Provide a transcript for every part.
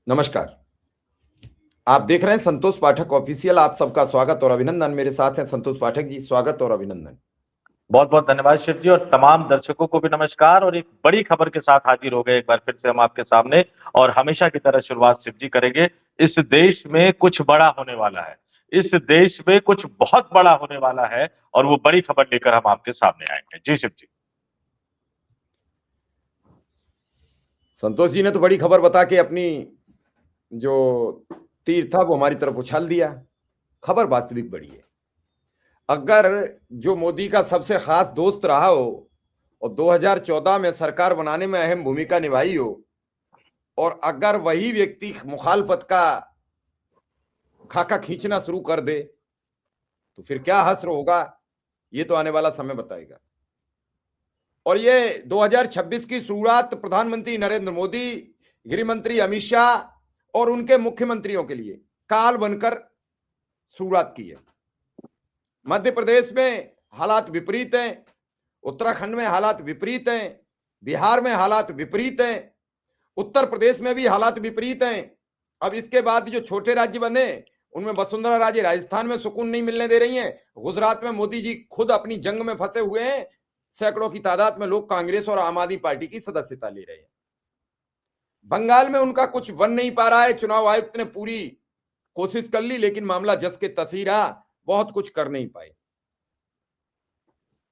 नमस्कार। आप देख रहे हैं संतोष पाठक ऑफिशियल। आप सबका स्वागत और अभिनंदन। मेरे साथ हैं संतोष पाठक जी। स्वागत और अभिनंदन। बहुत बहुत धन्यवाद शिव जी, और तमाम दर्शकों को भी नमस्कार। और एक बड़ी खबर के साथ हाजिर हो गए एक बार फिर से हम आपके सामने, और हमेशा की तरह शुरुआत शिव जी करेंगे। इस देश में कुछ बड़ा होने वाला है, इस देश में कुछ बहुत बड़ा होने वाला है, और वो बड़ी खबर लेकर हम आपके सामने आएंगे। जी शिव जी। संतोष जी ने तो बड़ी खबर बता के अपनी जो तीर था वो हमारी तरफ उछाल दिया। खबर वास्तविक बड़ी है। अगर जो मोदी का सबसे खास दोस्त रहा हो और 2014 में सरकार बनाने में अहम भूमिका निभाई हो, और अगर वही व्यक्ति मुखालफत का खाका खींचना शुरू कर दे तो फिर क्या हश्र होगा, ये तो आने वाला समय बताएगा। और ये 2026 की शुरुआत प्रधानमंत्री नरेंद्र मोदी, गृह मंत्री अमित शाह और उनके मुख्यमंत्रियों के लिए काल बनकर शुरुआत की है। मध्य प्रदेश में हालात विपरीत हैं, उत्तराखंड में हालात विपरीत हैं, बिहार में हालात विपरीत हैं, उत्तर प्रदेश में भी हालात विपरीत हैं। अब इसके बाद जो छोटे राज्य बने उनमें वसुंधरा राजे राजस्थान में सुकून नहीं मिलने दे रही हैं। गुजरात में मोदी जी खुद अपनी जंग में फंसे हुए हैं। सैकड़ों की तादाद में लोग कांग्रेस और आम आदमी पार्टी की सदस्यता ले रहे हैं। बंगाल में उनका कुछ बन नहीं पा रहा है। चुनाव आयुक्त ने पूरी कोशिश कर ली लेकिन मामला जस के तस ही रहा, बहुत कुछ कर नहीं पाए।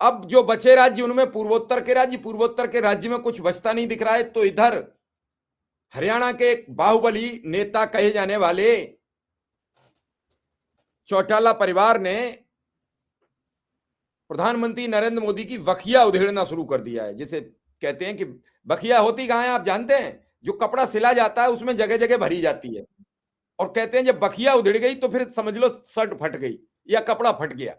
अब जो बचे राज्य उनमें पूर्वोत्तर के राज्य में कुछ बचता नहीं दिख रहा है। तो इधर हरियाणा के बाहुबली नेता कहे जाने वाले चौटाला परिवार ने प्रधानमंत्री नरेंद्र मोदी की बखिया उधेड़ना शुरू कर दिया है। जिसे कहते हैं कि बखिया होती कहां है आप जानते हैं? जो कपड़ा सिला जाता है उसमें जगह जगह भरी जाती है, और कहते हैं जब बखिया उधेड़ गई तो फिर समझ लो शर्ट फट गई या कपड़ा फट गया।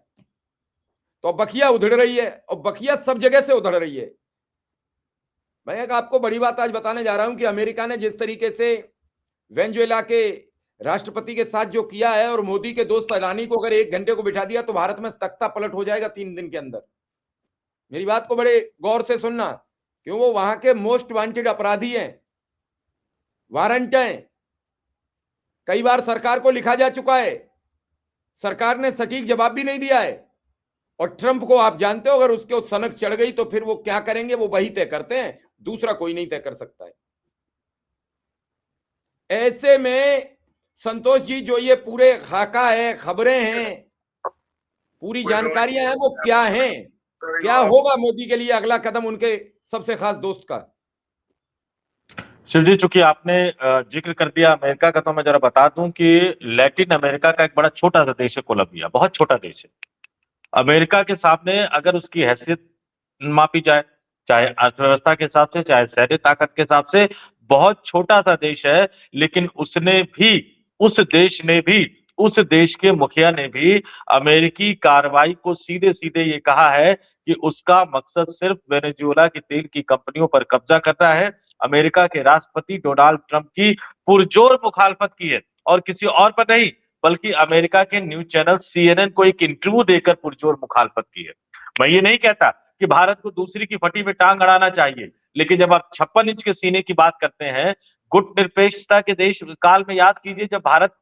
तो बखिया उधेड़ रही है, और बखिया सब जगह से उधड़ रही है। मैं एक आपको बड़ी बात आज बताने जा रहा हूं कि अमेरिका ने जिस तरीके से वेनेजुएला के राष्ट्रपति के साथ जो किया है, और मोदी के दोस्त अडानी को अगर 1 घंटे को बिठा दिया तो भारत में तख्ता पलट हो जाएगा 3 दिन के अंदर। मेरी बात को बड़े गौर से सुनना, क्यों वो वहां के मोस्ट वांटेड अपराधी हैं, वारंट हैं। कई बार सरकार को लिखा जा चुका है, सरकार ने सटीक जवाब भी नहीं दिया है। और ट्रंप को आप जानते हो, अगर उसके सनक चढ़ गई तो फिर वो क्या करेंगे वो वही तय करते हैं, दूसरा कोई नहीं तय कर सकता है। ऐसे में संतोष जी जो ये पूरे खाका है, खबरें हैं, पूरी जानकारियां हैं, वो क्या हैं, क्या होगा मोदी के लिए अगला कदम उनके सबसे खास दोस्त का? शिव जी, चूंकि आपने जिक्र कर दिया अमेरिका का, तो मैं जरा बता दूं कि लैटिन अमेरिका का एक बड़ा छोटा सा देश है कोलंबिया, बहुत छोटा देश है। अमेरिका के सामने अगर उसकी हैसियत मापी जाए, चाहे अर्थव्यवस्था के हिसाब से, चाहे सैन्य ताकत के हिसाब से, बहुत छोटा सा देश है। लेकिन उसने भी, उस देश ने भी, उस देश के मुखिया ने भी अमेरिकी कार्रवाई को सीधे सीधे ये कहा है कि उसका मकसद सिर्फ वेनेजुएला की तेल की कंपनियों पर कब्जा करना है। अमेरिका के राष्ट्रपति डोनाल्ड ट्रंप की पुरजोर मुखालफत की है, और किसी और पर नहीं, बल्कि अमेरिका के न्यूज चैनल सीएनएन को एक इंटरव्यू देकर पुरजोर मुखालफत की है। मैं ये नहीं कहता कि भारत को दूसरी की फटी में टांग अड़ाना चाहिए, लेकिन जब आप 56 इंच के सीने की बात करते हैं, गुट निरपेक्षता के देश काल में याद कीजिए जब भारत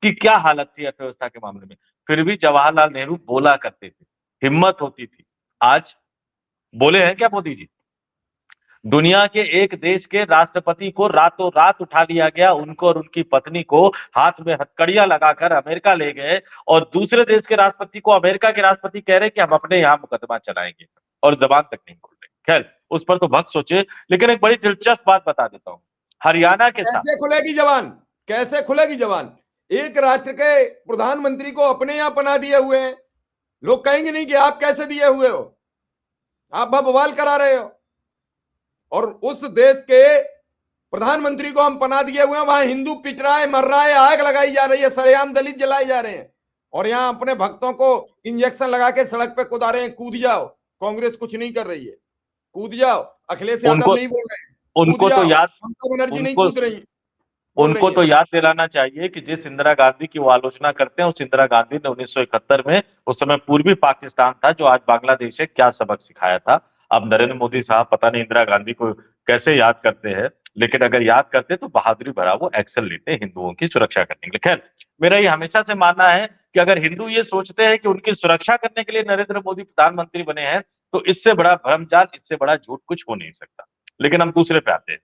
की क्या हालत थी अर्थव्यवस्था के मामले में, फिर भी जवाहरलाल नेहरू बोला करते थे, हिम्मत होती थी। आज बोले हैं क्या मोदी जी? दुनिया के एक देश के राष्ट्रपति को रातों रात उठा लिया गया, उनको और उनकी पत्नी को हाथ में हथकड़ियां लगाकर अमेरिका ले गए, और दूसरे देश के राष्ट्रपति को अमेरिका के राष्ट्रपति कह रहे कि हम अपने यहाँ मुकदमा चलाएंगे, और जबान तक नहीं खोल रहे। खैर, उस पर तो भक्त सोचे, लेकिन एक बड़ी दिलचस्प बात बता देता हूं। हरियाणा के साथ कैसे खुलेगी जबान? कैसे खुलेगी जबान? एक राष्ट्र के प्रधानमंत्री को अपने यहां पना दिए हुए हैं। लोग कहेंगे नहीं कि आप कैसे दिए हुए हो, आप बवाल करा रहे हो। और उस देश के प्रधानमंत्री को हम पना दिए हुए हैं, वहां हिंदू पिट रहा है, मर रहा है, आग लगाई जा रही है, सरेआम दलित जलाए जा रहे हैं, और यहां अपने भक्तों को इंजेक्शन लगा के सड़क पे कूदा रहे हैं। कूद जाओ, कांग्रेस कुछ नहीं कर रही है, कूद जाओ। अखिलेश यादव नहीं बोल रहे हैं, उनको कूद तो जाओ। याद ममता बनर्जी नहीं उनको कूद रही, बोल उनको रही है। तो याद दिलाना चाहिए कि जिस इंदिरा गांधी की वो आलोचना करते हैं, उस इंदिरा गांधी ने 1971 में, उस समय पूर्वी पाकिस्तान था जो आज बांग्लादेश है, क्या सबक सिखाया था। अब नरेंद्र मोदी साहब पता नहीं इंदिरा गांधी को कैसे याद करते हैं। लेकिन अगर याद करते तो बहादुरी भरा वो एक्शन लेते हिंदुओं की सुरक्षा करने के लिए। खैर, मेरा ये हमेशा से मानना है कि अगर हिंदू ये सोचते हैं कि उनकी सुरक्षा करने के लिए नरेंद्र मोदी प्रधानमंत्री बने हैं, तो इससे बड़ा भ्रमजाल, इससे बड़ा झूठ कुछ हो नहीं सकता। लेकिन हम दूसरे पे आते हैं।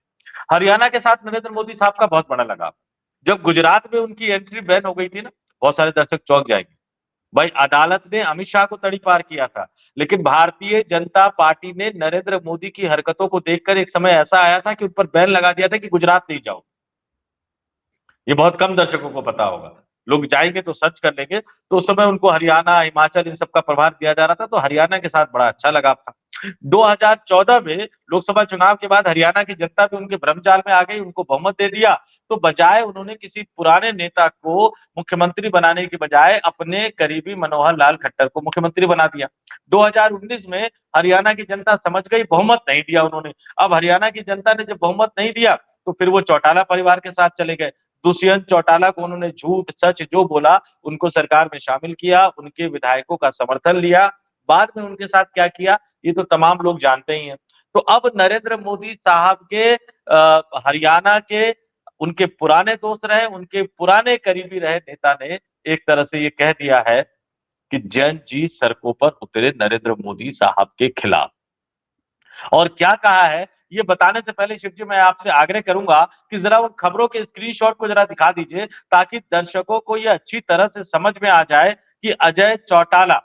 हरियाणा के साथ नरेंद्र मोदी साहब का बहुत बड़ा लगाव। जब गुजरात में उनकी एंट्री बैन हो गई थी ना, बहुत सारे दर्शक चौंक जाएंगे। भाई, अदालत ने अमित शाह को तड़ीपार किया था, लेकिन भारतीय जनता पार्टी ने नरेंद्र मोदी की हरकतों को देखकर एक समय ऐसा आया था कि उन पर बैन लगा दिया था कि गुजरात नहीं जाओ। ये बहुत कम दर्शकों को पता होगा। लोग जाएंगे तो सर्च कर लेंगे। तो उस समय उनको हरियाणा, हिमाचल इन सबका प्रभार दिया जा रहा था, तो हरियाणा के साथ बड़ा अच्छा लगाव था। 2014 में लोकसभा चुनाव के बाद हरियाणा की जनता भी उनके भ्रमजाल में आ गई, उनको बहुमत दे दिया। तो बजाय उन्होंने किसी पुराने नेता को मुख्यमंत्री बनाने की बजाय अपने करीबी मनोहर लाल खट्टर को मुख्यमंत्री बना दिया। 2019 में हरियाणा की जनता समझ गई, बहुमत नहीं दिया उन्होंने। अब हरियाणा की जनता ने जब बहुमत नहीं दिया, तो फिर वो चौटाला परिवार के साथ चले गए। दुष्यंत चौटाला को उन्होंने झूठ सच जो बोला, उनको सरकार में शामिल किया, उनके विधायकों का समर्थन लिया। बाद में उनके साथ क्या किया, ये तो तमाम लोग जानते ही हैं। तो अब नरेंद्र मोदी साहब के हरियाणा के उनके पुराने दोस्त रहे, उनके पुराने करीबी रहे नेता ने एक तरह से ये कह दिया है कि जैन जी सड़कों पर उतरे नरेंद्र मोदी साहब के खिलाफ। और क्या कहा है, ये बताने से पहले शिव जी, मैं आपसे आग्रह करूंगा कि जरा उन खबरों के स्क्रीनशॉट को जरा दिखा दीजिए, ताकि दर्शकों को ये अच्छी तरह से समझ में आ जाए कि अजय चौटाला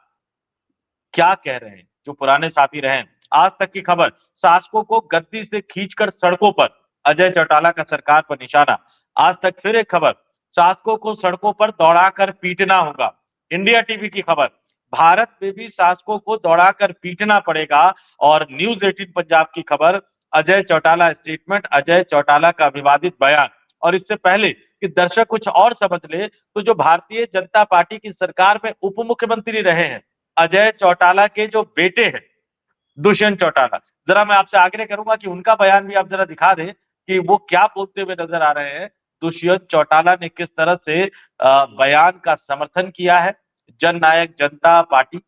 क्या कह रहे हैं, जो पुराने साथी रहे। आज तक की खबर, शासकों को गद्दी से खींचकर सड़कों पर, अजय चौटाला का सरकार पर निशाना। आज तक फिर एक खबर, शासकों को सड़कों पर दौड़ाकर पीटना होगा। इंडिया टीवी की खबर, भारत में भी शासकों को दौड़ाकर पीटना पड़ेगा। और न्यूज 18 पंजाब की खबर, अजय चौटाला स्टेटमेंट, अजय चौटाला का विवादित बयान। और इससे पहले कि दर्शक कुछ और समझ ले, तो जो भारतीय जनता पार्टी की सरकार में उप मुख्यमंत्री रहे हैं, अजय चौटाला के जो बेटे हैं दुष्यंत चौटाला, जरा मैं आपसे आग्रह करूंगा कि उनका बयान भी आप जरा दिखा दें कि वो क्या बोलते हुए नजर आ रहे हैं। दुष्यंत चौटाला ने किस तरह से बयान का समर्थन किया है, जननायक जनता पार्टी।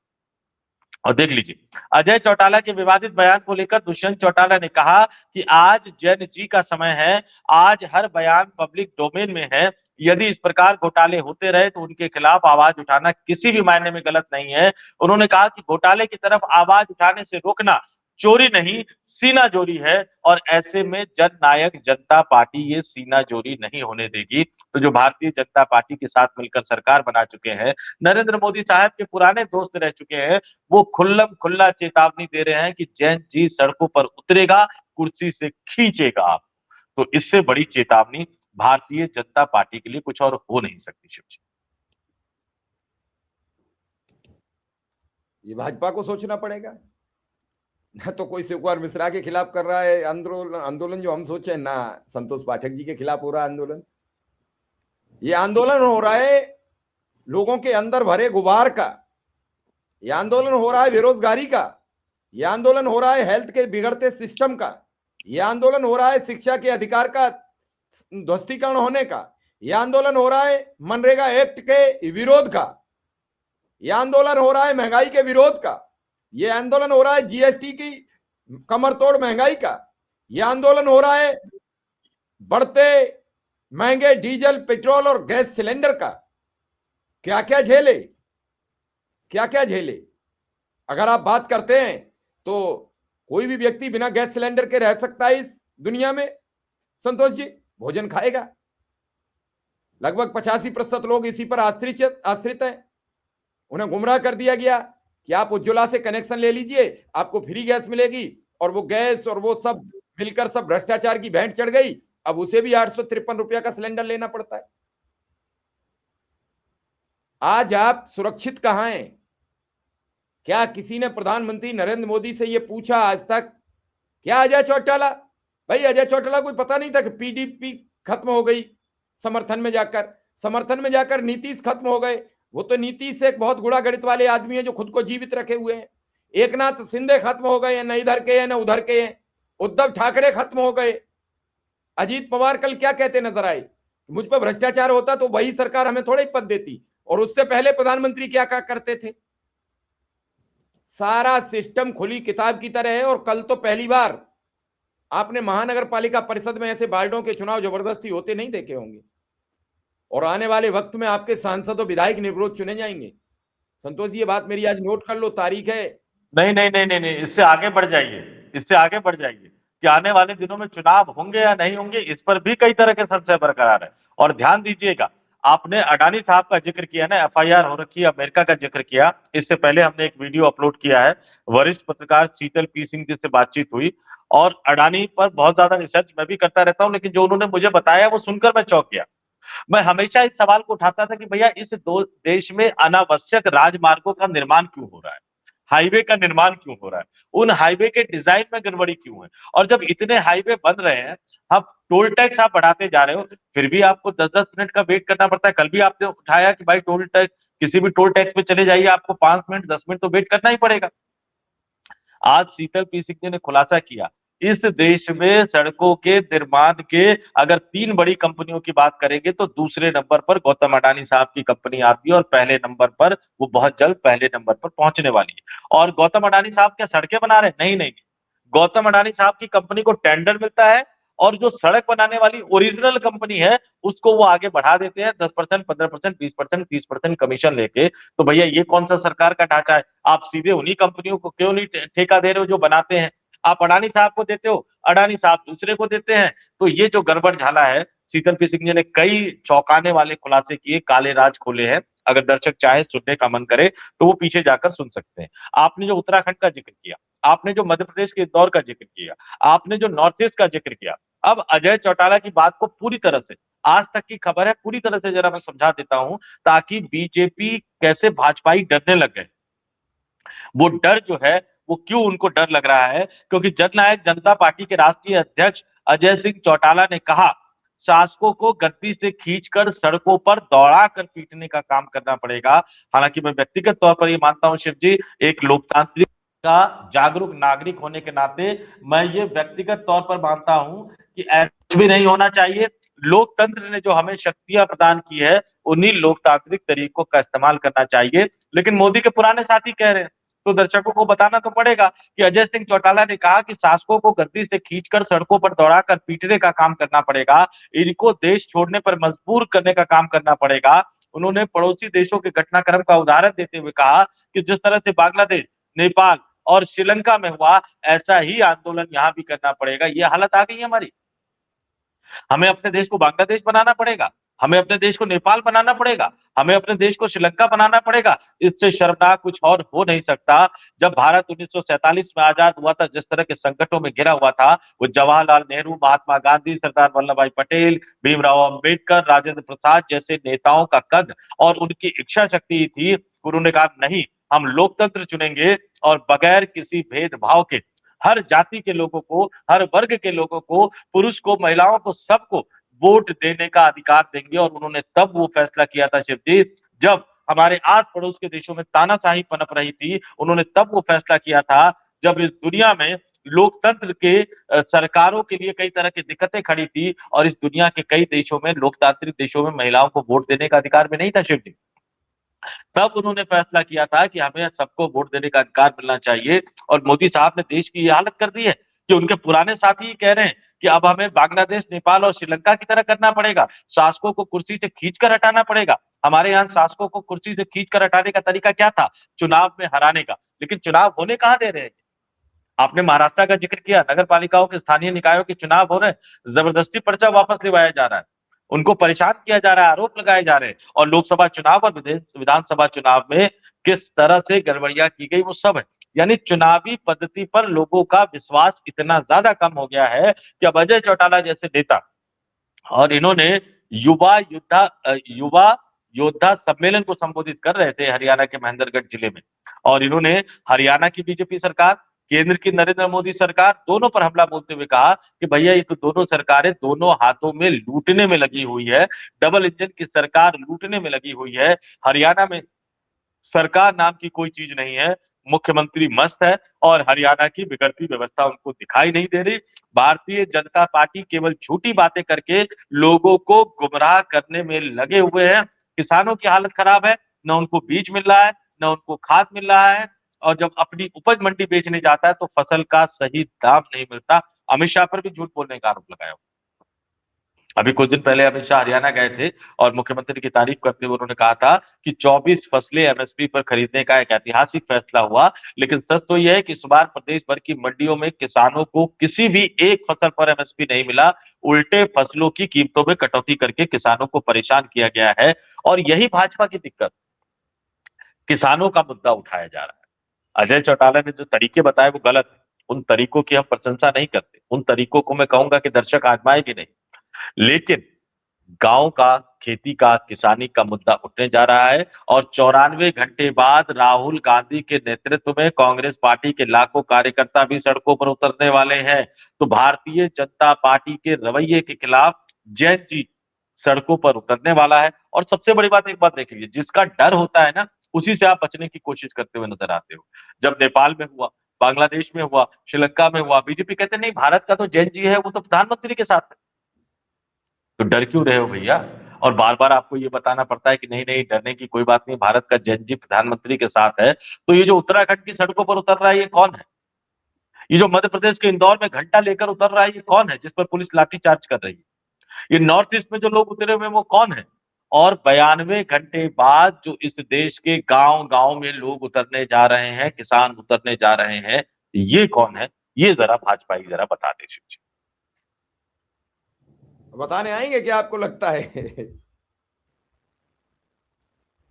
और देख लीजिए, अजय चौटाला के विवादित बयान को लेकर दुष्यंत चौटाला ने कहा कि आज जैन जी का समय है, आज हर बयान पब्लिक डोमेन में है। यदि इस प्रकार घोटाले होते रहे तो उनके खिलाफ आवाज उठाना किसी भी मायने में गलत नहीं है। उन्होंने कहा कि घोटाले की तरफ आवाज उठाने से रोकना चोरी नहीं, सीनाजोरी है। और ऐसे में जननायक जनता पार्टी ये सीनाजोरी नहीं होने देगी। तो जो भारतीय जनता पार्टी के साथ मिलकर सरकार बना चुके हैं, नरेंद्र मोदी साहब के पुराने दोस्त रह चुके हैं, वो खुल्लम खुल्ला चेतावनी दे रहे हैं कि जैन जी सड़कों पर उतरेगा, कुर्सी से खींचेगा आप। तो इससे बड़ी चेतावनी भारतीय जनता पार्टी के लिए कुछ और हो नहीं सकती। शिव जी, ये भाजपा को सोचना पड़ेगा ना। तो कोई शिवकुमार मिश्रा के खिलाफ कर रहा है आंदोलन जो हम सोचे, ना संतोष पाठक जी के खिलाफ हो रहा है आंदोलन। ये आंदोलन हो रहा है लोगों के अंदर भरे गुबार का, ये आंदोलन हो रहा है बेरोजगारी का, ये आंदोलन हो रहा है हेल्थ के बिगड़ते सिस्टम का, ये आंदोलन हो रहा है शिक्षा के अधिकार का ध्वस्तीकरण होने का, यह आंदोलन हो रहा है मनरेगा एक्ट के विरोध का, यह आंदोलन हो रहा है महंगाई के विरोध का, यह आंदोलन हो रहा है जीएसटी की कमर तोड़ महंगाई का, यह आंदोलन हो रहा है बढ़ते महंगे डीजल पेट्रोल और गैस सिलेंडर का। क्या क्या झेले, क्या क्या झेले। अगर आप बात करते हैं तो कोई भी व्यक्ति बिना गैस सिलेंडर के रह सकता है इस दुनिया में संतोष जी, भोजन खाएगा। लगभग 85% लोग इसी पर आश्रित हैं। उन्हें गुमराह कर दिया गया कि आप उज्ज्वला से कनेक्शन ले लीजिए, आपको फ्री गैस मिलेगी, और वो गैस और वो सब मिलकर सब भ्रष्टाचार की भेंट चढ़ गई। अब उसे भी 853 रुपया का सिलेंडर लेना पड़ता है। आज आप सुरक्षित कहां हैं? क्या किसी ने प्रधानमंत्री नरेंद्र मोदी से यह पूछा आज तक? क्या अजय चौटाला, भाई अजय चौटाला कोई पता नहीं था कि पीडीपी खत्म हो गई, समर्थन में जाकर नीतीश खत्म हो गए। वो तो नीतीश एक बहुत गुड़ा गणित वाले आदमी है जो खुद को जीवित रखे हुए हैं। एकनाथ शिंदे खत्म हो गए, न इधर के हैं न उधर के हैं। उद्धव ठाकरे खत्म हो गए। अजीत पवार कल क्या कहते नजर आए, मुझ पर भ्रष्टाचार होता तो वही सरकार हमें थोड़े ही पद देती, और उससे पहले प्रधानमंत्री क्या क्या करते थे। सारा सिस्टम खुली किताब की तरह है। और कल तो पहली बार आपने महानगर पालिका परिषद में ऐसे वार्डों के चुनाव जबरदस्ती होते नहीं देखे होंगे, और आने वाले वक्त में आपके सांसद और विधायक निर्विरोध चुने जाएंगे। संतोष जी, ये बात मेरी आज नोट कर लो, तारीख है। नहीं नहीं नहीं नहीं नहीं, इससे आगे बढ़ जाइए, इससे आगे बढ़ जाइए कि आने वाले दिनों में चुनाव होंगे या नहीं होंगे, इस पर भी कई तरह के संशय बरकरार है। और ध्यान दीजिएगा, आपने अडानी साहब का जिक्र किया ना, एफआईआर हो रखी है, अमेरिका का जिक्र किया। इससे पहले हमने एक वीडियो अपलोड किया है, वरिष्ठ पत्रकार शीतल पी सिंह जी से बातचीत हुई, और अडानी पर बहुत ज्यादा रिसर्च मैं भी करता रहता हूं, लेकिन जो उन्होंने मुझे बताया वो सुनकर मैं चौंक गया। मैं हमेशा इस सवाल को उठाता था कि भैया इस दो देश में अनावश्यक राजमार्गों का निर्माण क्यों हो रहा है, हाईवे का निर्माण क्यों हो रहा है, उन हाईवे के डिजाइन में गड़बड़ी क्यों है। और जब इतने हाईवे बन रहे हैं, आप टोल टैक्स आप बढ़ाते जा रहे हो, फिर भी आपको 10-10 मिनट का वेट करना पड़ता है। कल भी आपने उठाया कि भाई टोल टैक्स, किसी भी टोल टैक्स पे चले जाइए, आपको 5 मिनट 10 मिनट तो वेट करना ही पड़ेगा। आज शीतल पी सिंह जी ने खुलासा किया, इस देश में सड़कों के निर्माण के अगर 3 बड़ी कंपनियों की बात करेंगे तो दूसरे नंबर पर गौतम अडानी साहब की कंपनी आती है, और पहले नंबर पर, वो बहुत जल्द पहले नंबर पर पहुंचने वाली है। और गौतम अडानी साहब क्या सड़कें बना रहे हैं? नहीं नहीं, गौतम अडानी साहब की कंपनी को टेंडर मिलता है, और जो सड़क बनाने वाली ओरिजिनल कंपनी है उसको वो आगे बढ़ा देते हैं 10%, 15%, 20%, 30% कमीशन लेके। तो भैया ये कौन सा सरकार का ढांचा है? आप सीधे उन्हीं कंपनियों को क्यों नहीं ठेका दे रहे हो जो बनाते हैं? आप अडानी साहब को देते हो, अडानी साहब दूसरे को देते हैं। तो ये जो गड़बड़ झाला है, शीतल पी सिंह जी ने कई चौंकाने वाले खुलासे किए, काले राज खोले हैं। अगर दर्शक चाहे सुनने का मन करे तो वो पीछे जाकर सुन सकते हैं। आपने जो उत्तराखंड का जिक्र किया, आपने जो मध्य प्रदेश के इंदौर का जिक्र किया, आपने जो नॉर्थ ईस्ट का जिक्र किया, अब अजय चौटाला की बात को पूरी तरह से, आज तक की खबर है, पूरी तरह से जरा मैं समझा देता हूं, ताकि बीजेपी कैसे भाजपाई डरने लग गए। वो डर जो है, वो क्यों उनको डर लग रहा है? क्योंकि जननायक जनता पार्टी के राष्ट्रीय अध्यक्ष अजय सिंह चौटाला ने कहा, शासकों को गद्दी से खींचकर सड़कों पर दौड़ा कर पीटने का काम करना पड़ेगा। हालांकि मैं व्यक्तिगत तौर पर ये मानता हूं शिव जी, एक लोकतांत्रिक का जागरूक नागरिक होने के नाते मैं ये व्यक्तिगत तौर पर मानता हूं कि ऐसा भी नहीं होना चाहिए। लोकतंत्र ने जो हमें शक्तियां प्रदान की है, उन्हीं लोकतांत्रिक तरीकों का इस्तेमाल करना चाहिए। लेकिन मोदी के पुराने साथी कह रहे हैं, तो दर्शकों को बताना तो पड़ेगा कि अजय सिंह चौटाला ने कहा कि शासकों को गद्दी से खींचकर सड़कों पर दौड़ाकर पीटने का काम करना पड़ेगा, इनको देश छोड़ने पर मजबूर करने का काम करना पड़ेगा। उन्होंने पड़ोसी देशों के घटनाक्रम का उदाहरण देते हुए कहा कि जिस तरह से बांग्लादेश, नेपाल और श्रीलंका में हुआ, ऐसा ही आंदोलन यहां भी करना पड़ेगा। ये हालत आ गई है हमारी, हमें अपने देश को बांग्लादेश बनाना पड़ेगा, हमें अपने देश को नेपाल बनाना पड़ेगा, हमें अपने देश को श्रीलंका बनाना पड़ेगा। इससे शर्मनाक कुछ और हो नहीं सकता। जब भारत 1947 में आजाद हुआ था, जिस तरह के संकटों में घिरा हुआ था, वो जवाहरलाल नेहरू, महात्मा गांधी, सरदार वल्लभ भाई पटेल, भीमराव अंबेडकर, राजेंद्र प्रसाद जैसे नेताओं का कद और उनकी इच्छा शक्ति थी। उन्होंने कहा नहीं, हम लोकतंत्र चुनेंगे, और बगैर किसी भेदभाव के हर जाति के लोगों को, हर वर्ग के लोगों को, पुरुष को, महिलाओं को, सबको वोट देने का अधिकार देंगे। और उन्होंने तब वो फैसला किया था शिव जी, जब हमारे आस पड़ोस के देशों में तानाशाही पनप रही थी। उन्होंने तब वो फैसला किया था जब इस दुनिया में लोकतंत्र के सरकारों के लिए कई तरह की दिक्कतें खड़ी थी, और इस दुनिया के कई देशों में, लोकतांत्रिक देशों में, महिलाओं को वोट देने का अधिकार भी नहीं था शिव जी। तब उन्होंने फैसला किया था कि हमें सबको वोट देने का अधिकार मिलना चाहिए। और मोदी साहब ने देश की ये हालत कर दी है कि उनके पुराने साथी ही कह रहे हैं कि अब हमें बांग्लादेश, नेपाल और श्रीलंका की तरह करना पड़ेगा, शासकों को कुर्सी से खींचकर हटाना पड़ेगा। हमारे यहाँ शासकों को कुर्सी से खींचकर हटाने का तरीका क्या था? चुनाव में हराने का। लेकिन चुनाव होने कहाँ दे रहे हैं? आपने महाराष्ट्र का जिक्र किया, नगर पालिकाओं के, स्थानीय निकायों के चुनाव हो रहे हैं, जबरदस्ती पर्चा वापस लिवाया जा रहा है, उनको परेशान किया जा रहा है, आरोप लगाए जा रहे हैं। और लोकसभा चुनाव और विधानसभा चुनाव में किस तरह से गड़बड़ियां की गई, वो सब है। यानी चुनावी पद्धति पर लोगों का विश्वास इतना ज्यादा कम हो गया है कि अब अजय चौटाला जैसे नेता, और इन्होंने युवा योद्धा सम्मेलन को संबोधित कर रहे थे हरियाणा के महेंद्रगढ़ जिले में, और इन्होंने हरियाणा की बीजेपी सरकार, केंद्र की नरेंद्र मोदी सरकार, दोनों पर हमला बोलते हुए कहा कि भैया ये तो दोनों सरकारें दोनों हाथों में लूटने में लगी हुई है, डबल इंजन की सरकार लूटने में लगी हुई है। हरियाणा में सरकार नाम की कोई चीज नहीं है, मुख्यमंत्री मस्त है, और हरियाणा की बिगड़ती व्यवस्था उनको दिखाई नहीं दे रही। भारतीय जनता पार्टी केवल झूठी बातें करके लोगों को गुमराह करने में लगे हुए हैं। किसानों की हालत खराब है, न उनको बीज मिल रहा है, न उनको खाद मिल रहा है, और जब अपनी उपज मंडी बेचने जाता है तो फसल का सही दाम नहीं मिलता। अमित शाह पर भी झूठ बोलने का आरोप लगाया। अभी कुछ दिन पहले अमित शाह हरियाणा गए थे और मुख्यमंत्री की तारीफ करते हुए उन्होंने कहा था कि 24 फसलें एमएसपी पर खरीदने का एक ऐतिहासिक फैसला हुआ। लेकिन सच तो यह है कि इस बार प्रदेश भर की मंडियों में किसानों को किसी भी एक फसल पर एमएसपी नहीं मिला। उल्टे फसलों की कीमतों में कटौती करके किसानों को परेशान किया गया है। और यही भाजपा की दिक्कत, किसानों का मुद्दा उठाया जा रहा है। अजय चौटाला ने जो तरीके बताए वो गलत है, उन तरीकों की हम प्रशंसा नहीं करते, उन तरीकों को मैं कहूंगा कि दर्शक आजमाए भी नहीं। लेकिन गांव का, खेती का, किसानी का मुद्दा उठने जा रहा है और 94 घंटे बाद राहुल गांधी के नेतृत्व में कांग्रेस पार्टी के लाखों कार्यकर्ता भी सड़कों पर उतरने वाले हैं। तो भारतीय जनता पार्टी के रवैये के खिलाफ जैन जी सड़कों पर उतरने वाला है। और सबसे बड़ी बात, एक बात देख लीजिए, जिसका डर होता है ना, उसी से आप बचने की कोशिश करते हुए नजर आते हो। जब नेपाल में हुआ, बांग्लादेश में हुआ, श्रीलंका में हुआ, बीजेपी कहते नहीं भारत का तो जैन जी है, वो तो प्रधानमंत्री के साथ है। तो डर क्यों रहे हो भैया? और बार बार आपको ये बताना पड़ता है कि नहीं नहीं डरने की कोई बात नहीं, भारत का जैन जी प्रधानमंत्री के साथ है। तो ये जो उत्तराखंड की सड़कों पर उतर रहा है, ये कौन है? ये जो मध्य प्रदेश के इंदौर में घंटा लेकर उतर रहा है, ये कौन है जिस पर पुलिस लाठीचार्ज कर रही है? ये नॉर्थ ईस्ट में जो लोग उतरे हुए हैं, वो कौन है? और 92 घंटे बाद जो इस देश के गांव गांव में लोग उतरने जा रहे हैं, किसान उतरने जा रहे हैं, ये कौन है? ये जरा भाजपा ही जरा बता दे शिव जी। बताने आएंगे क्या आपको लगता है?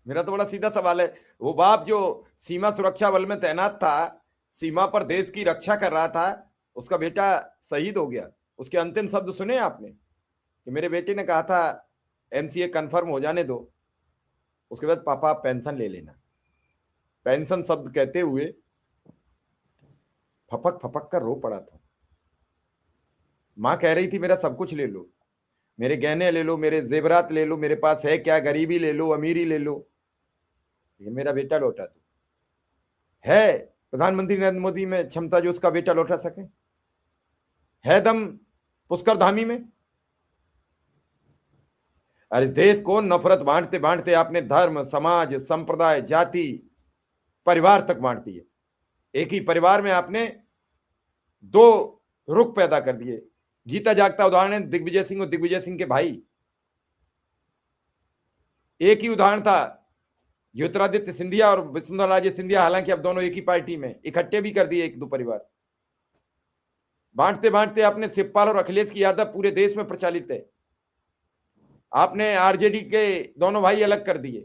मेरा तो बड़ा सीधा सवाल है। वो बाप जो सीमा सुरक्षा बल में तैनात था, सीमा पर देश की रक्षा कर रहा था, उसका बेटा शहीद हो गया। उसके अंतिम शब्द सुने आपने कि मेरे बेटे ने कहा था एमसीए कंफर्म हो जाने दो, उसके बाद पापा आप पेंशन ले लेना। पेंशन शब्द कहते हुए फपक फपक कर रो पड़ा था। मां कह रही थी मेरा सब कुछ ले लो, मेरे गहने ले लो, मेरे जेवरात ले लो, मेरे पास है क्या, गरीबी ले लो, अमीरी ले लो, ये मेरा बेटा लौटा दो। है प्रधानमंत्री नरेंद्र मोदी में क्षमता जो उसका बेटा लौटा सके? है दम पुष्कर धामी में? अरे देश को नफरत बांटते बांटते आपने धर्म, समाज, संप्रदाय, जाति, परिवार तक बांट दिए। एक ही परिवार में आपने दो रुख पैदा कर दिए। जीता जागता उदाहरण है दिग्विजय सिंह और दिग्विजय सिंह के भाई। एक ही उदाहरण था ज्योतिरादित्य सिंधिया और वसुंधरा राजे सिंधिया, हालांकि अब दोनों एक ही पार्टी में, इकट्ठे भी कर दिए एक दो परिवार। बांटते बांटते आपने शिवपाल और अखिलेश की यादव पूरे देश में प्रचलित है। आपने आरजेडी के दोनों भाई अलग कर दिए।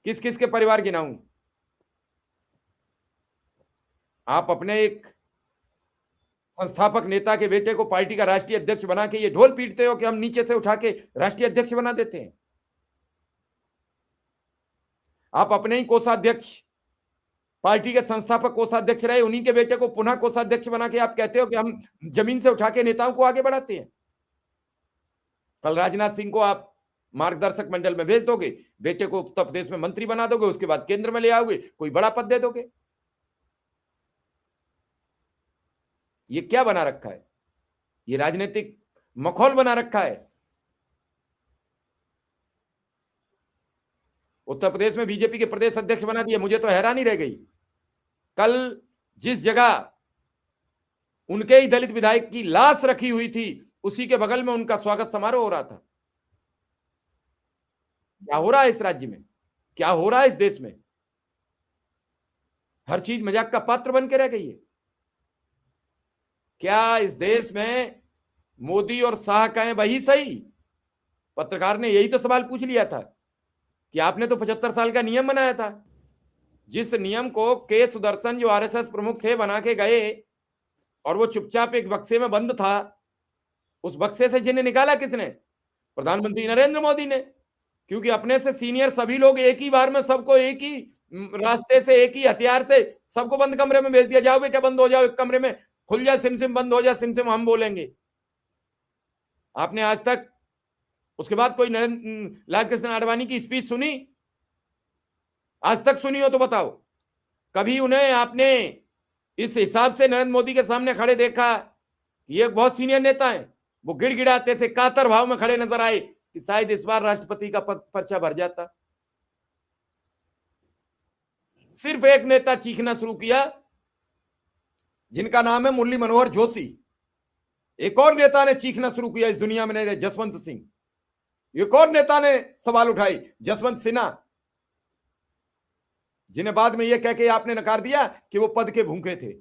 किस किस के परिवार गिनाऊं? आप अपने एक संस्थापक नेता के बेटे को पार्टी का राष्ट्रीय अध्यक्ष बना के ये ढोल पीटते हो कि हम नीचे से उठा के राष्ट्रीय अध्यक्ष बना देते हैं। आप अपने ही कोषाध्यक्ष, पार्टी के संस्थापक कोषाध्यक्ष रहे, उन्हीं के बेटे को पुनः कोषाध्यक्ष बना के आप कहते हो कि हम जमीन से उठा के नेताओं को आगे बढ़ाते हैं। कल राजनाथ सिंह को आप मार्गदर्शक मंडल में भेज दोगे, बेटे को उत्तर प्रदेश में मंत्री बना दोगे, उसके बाद केंद्र में ले आओगे, कोई बड़ा पद दे दोगे। ये क्या बना रखा है? ये राजनीतिक मखौल बना रखा है। उत्तर प्रदेश में बीजेपी के प्रदेश अध्यक्ष बना दिए। मुझे तो हैरानी रह गई, कल जिस जगह उनके ही दलित विधायक की लाश रखी हुई थी, उसी के बगल में उनका स्वागत समारोह हो रहा था। क्या हो रहा है इस राज्य में? क्या हो रहा है इस देश में? हर चीज मजाक का पात्र बन के रह गई है। क्या इस देश में मोदी और शाह कहें वही सही? पत्रकार ने यही तो सवाल पूछ लिया था कि आपने तो 75 साल का नियम बनाया था। जिस नियम को के सुदर्शन जो आरएसएस प्रमुख थे बना के गए और वो चुपचाप एक बक्से में बंद था, उस बक्से से जिन्हें निकाला किसने? प्रधानमंत्री नरेंद्र मोदी ने। क्योंकि अपने से सीनियर सभी लोग एक ही बार में सबको एक ही रास्ते से, एक ही हथियार से सबको बंद कमरे में भेज दिया। जाओ बेटा बंद हो जाओ एक कमरे में, खुल जाए सिमसिम, बंद हो जाए सिमसिम, हम बोलेंगे। आपने आज तक उसके बाद कोई लाल कृष्ण आडवाणी की स्पीच सुनी? आज तक सुनी हो तो बताओ। कभी उन्हें आपने इस हिसाब से नरेंद्र मोदी के सामने खड़े देखा? ये बहुत सीनियर नेता है, वो गिड़गिड़ाते से कातर भाव में खड़े नजर आए कि शायद इस बार राष्ट्रपति का पर्चा भर जाता। सिर्फ एक नेता चीखना शुरू किया जिनका नाम है मुरली मनोहर जोशी। एक और नेता ने चीखना शुरू किया इस दुनिया में, नहीं, जसवंत सिंह। एक और नेता ने सवाल उठाई, जसवंत सिन्हा, जिन्हें बाद में यह कह के आपने नकार दिया कि वो पद के भूखे थे।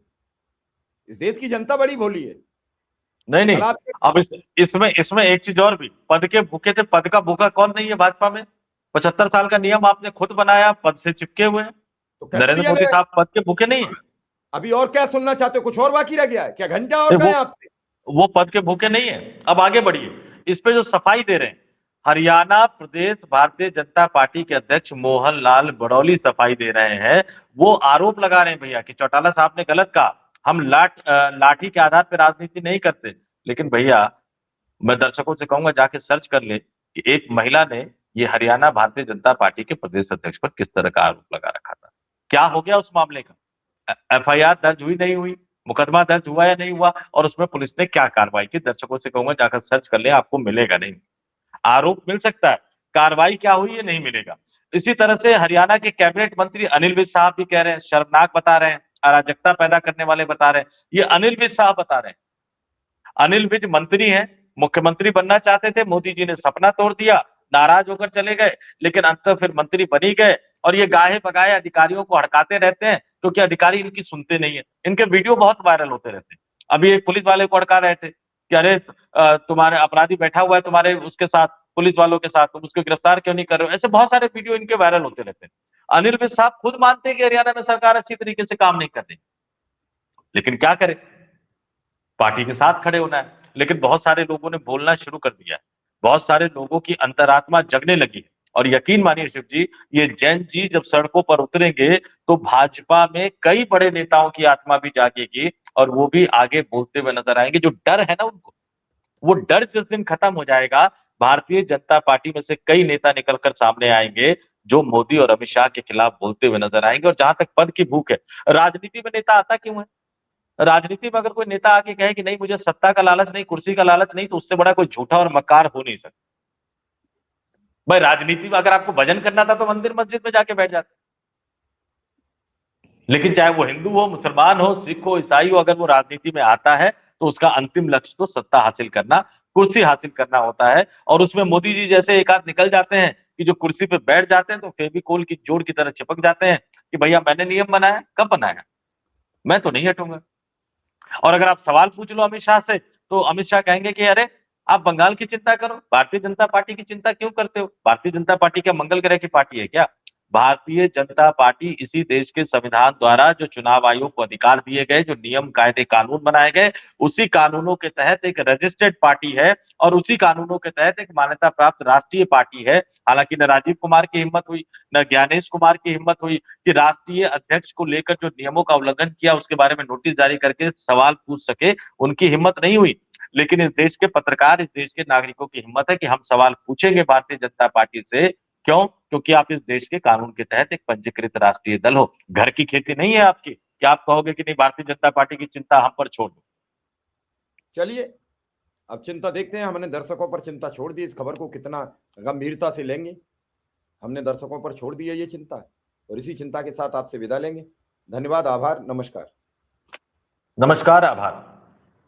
इस देश की जनता बड़ी भोली है। नहीं नहीं, अब इसमें एक चीज और भी, पद के भूखे थे, पद का भूखा कौन नहीं है भाजपा में? 75 साल का नियम आपने खुद बनाया, पद से चिपके हुए हैं। तो कह तो नरेंद्र दिया मोदी साहब पद के भूखे नहीं है। अभी और क्या सुनना चाहते हो? कुछ और बाकी रह गया है क्या? घंटा और कहें आपसे? वो पद के भूखे नहीं है। अब आगे बढ़िए, इस पे जो सफाई दे रहे हैं, हरियाणा प्रदेश भारतीय जनता पार्टी के अध्यक्ष मोहन लाल बड़ौली सफाई दे रहे हैं। वो आरोप लगा रहे हैं भैया कि चौटाला साहब ने गलत कहा, हम लाठी के आधार पर राजनीति नहीं करते। लेकिन भैया, मैं दर्शकों से कहूंगा जाके सर्च कर ले कि एक महिला ने ये हरियाणा भारतीय जनता पार्टी के प्रदेश अध्यक्ष पर किस तरह का आरोप लगा रखा था। क्या हो गया उस मामले का? एफआईआर दर्ज हुई नहीं हुई, मुकदमा दर्ज हुआ या नहीं हुआ, और उसमें पुलिस ने क्या कार्रवाई की? दर्शकों से कहूंगा जाकर सर्च कर ले, आपको मिलेगा नहीं। आरोप मिल सकता है, कार्रवाई क्या हुई है नहीं मिलेगा। इसी तरह से हरियाणा के कैबिनेट मंत्री अनिल विज साहब भी कह रहे हैं, शर्मनाक बता रहे हैं, अराजकता पैदा करने वाले बता रहे हैं। ये अनिल विज साहब बता रहे हैं। अनिल विज मंत्री हैं, मुख्यमंत्री बनना चाहते थे, मोदी जी ने सपना तोड़ दिया, नाराज होकर चले गए, लेकिन अंततः फिर मंत्री बन ही गए। और ये गाहे बगाए अधिकारियों को हड़काते रहते हैं क्योंकि अधिकारी इनकी सुनते नहीं है। इनके वीडियो बहुत वायरल होते रहते हैं। अभी एक पुलिस वाले को हड़का रहे थे कि अरे तुम्हारे अपराधी बैठा हुआ है तुम्हारे उसके साथ, पुलिस वालों के साथ, तुम उसको गिरफ्तार क्यों नहीं कर रहे हो? ऐसे बहुत सारे वीडियो इनके वायरल होते रहते हैं। अनिल विज साहब खुद मानते हैं कि हरियाणा में सरकार अच्छी तरीके से काम नहीं कर रही, लेकिन क्या करें, पार्टी के साथ खड़े होना है। लेकिन बहुत सारे लोगों ने बोलना शुरू कर दिया है, बहुत सारे लोगों की अंतरात्मा जगने लगी है। और यकीन मानिए शिव जी, ये जैन जी जब सड़कों पर उतरेंगे तो भाजपा में कई बड़े नेताओं की आत्मा भी जागेगी और वो भी आगे बोलते हुए नजर आएंगे। जो डर है ना उनको, वो डर जिस दिन खत्म हो जाएगा, भारतीय जनता पार्टी में से कई नेता निकलकर सामने आएंगे जो मोदी और अमित शाह के खिलाफ बोलते हुए नजर आएंगे। और जहां तक पद की भूख है, राजनीति में नेता आता क्यों है? राजनीति में अगर कोई नेता आके कहे कि नहीं मुझे सत्ता का लालच नहीं, कुर्सी का लालच नहीं, तो उससे बड़ा कोई झूठा और मक्कार हो नहीं सकता। भाई राजनीति में अगर आपको भजन करना था तो मंदिर मस्जिद में जाके बैठ जाते। लेकिन चाहे वो हिंदू हो, मुसलमान हो, सिख हो, ईसाई हो, अगर वो राजनीति में आता है तो उसका अंतिम लक्ष्य तो सत्ता हासिल करना, कुर्सी हासिल करना होता है। और उसमें मोदी जी जैसे एक आध निकल जाते हैं कि जो कुर्सी पे बैठ जाते हैं तो फेविकोल की जोड़ की तरह चिपक जाते हैं कि भैया मैंने नियम बनाया, कब बनाया, मैं तो नहीं हटूंगा। और अगर आप सवाल पूछ लो अमित शाह से तो अमित शाह कहेंगे कि अरे आप बंगाल की चिंता करो, भारतीय जनता पार्टी की चिंता क्यों करते हो? भारतीय जनता पार्टी क्या मंगल ग्रह की पार्टी है क्या? भारतीय जनता पार्टी इसी देश के संविधान द्वारा जो चुनाव आयोग को अधिकार दिए गए, जो नियम कायदे कानून बनाए गए, उसी कानूनों के तहत एक रजिस्टर्ड पार्टी है और उसी कानूनों के तहत एक मान्यता प्राप्त राष्ट्रीय पार्टी है। हालांकि न राजीव कुमार की हिम्मत हुई, न ज्ञानेश कुमार की हिम्मत हुई कि राष्ट्रीय अध्यक्ष को लेकर जो नियमों का उल्लंघन किया उसके बारे में नोटिस जारी करके सवाल पूछ सके, उनकी हिम्मत नहीं हुई। लेकिन इस देश के पत्रकार, इस देश के नागरिकों की हिम्मत है कि हम सवाल पूछेंगे भारतीय जनता पार्टी से। क्यों? क्योंकि आप इस देश के कानून के तहत एक पंजीकृत राष्ट्रीय दल हो। घर की खेती नहीं है आपकी कि आप कहोगे कि नहीं भारतीय जनता पार्टी की चिंता हम पर छोड़ दो। चलिए, अब चिंता देखते हैं। हमने दर्शकों पर चिंता छोड़ दी, इस खबर को कितना गंभीरता से लेंगे। हमने दर्शकों पर छोड़ दी है ये चिंता, और इसी चिंता के साथ आपसे विदा लेंगे। धन्यवाद, आभार, नमस्कार। नमस्कार, आभार।